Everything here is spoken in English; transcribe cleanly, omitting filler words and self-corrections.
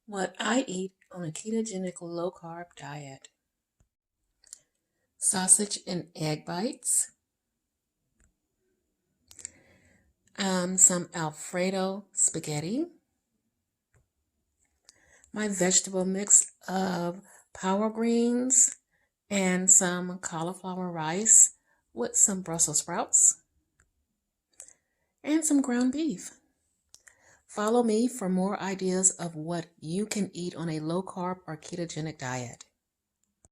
What I eat on a ketogenic low carb diet: sausage and egg bites, some Alfredo spaghetti, my vegetable mix of power greens and some cauliflower rice with some Brussels sprouts, and some ground beef. Follow me for more ideas of what you can eat on a low carb or ketogenic diet.